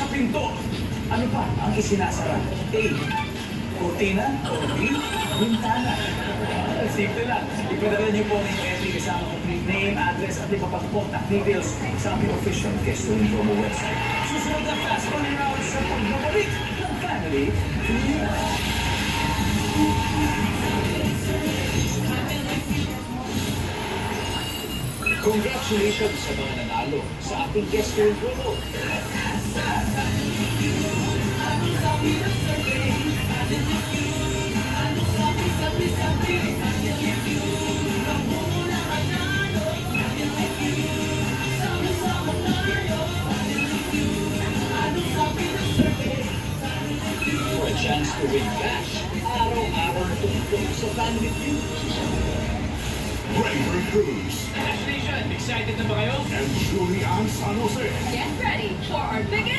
Sa pinto, ano pa ang isinasara? A. Kurtina o B. Bintana. Simple lang. Ipadala niyo po ang inyong entry kasama complete name, address at iba pang contact details sa aming official guest room promo website. Susunod na fast money round sa pagbabalik ng family feud. Congratulations sa mga nanalo sa ating guest room promo. For a chance to win cash, araw-araw tungkol sa Family Feud. Rainbow Cruz Cash Nation, excited na ba kayo? and Julian San Jose. Get ready for our biggest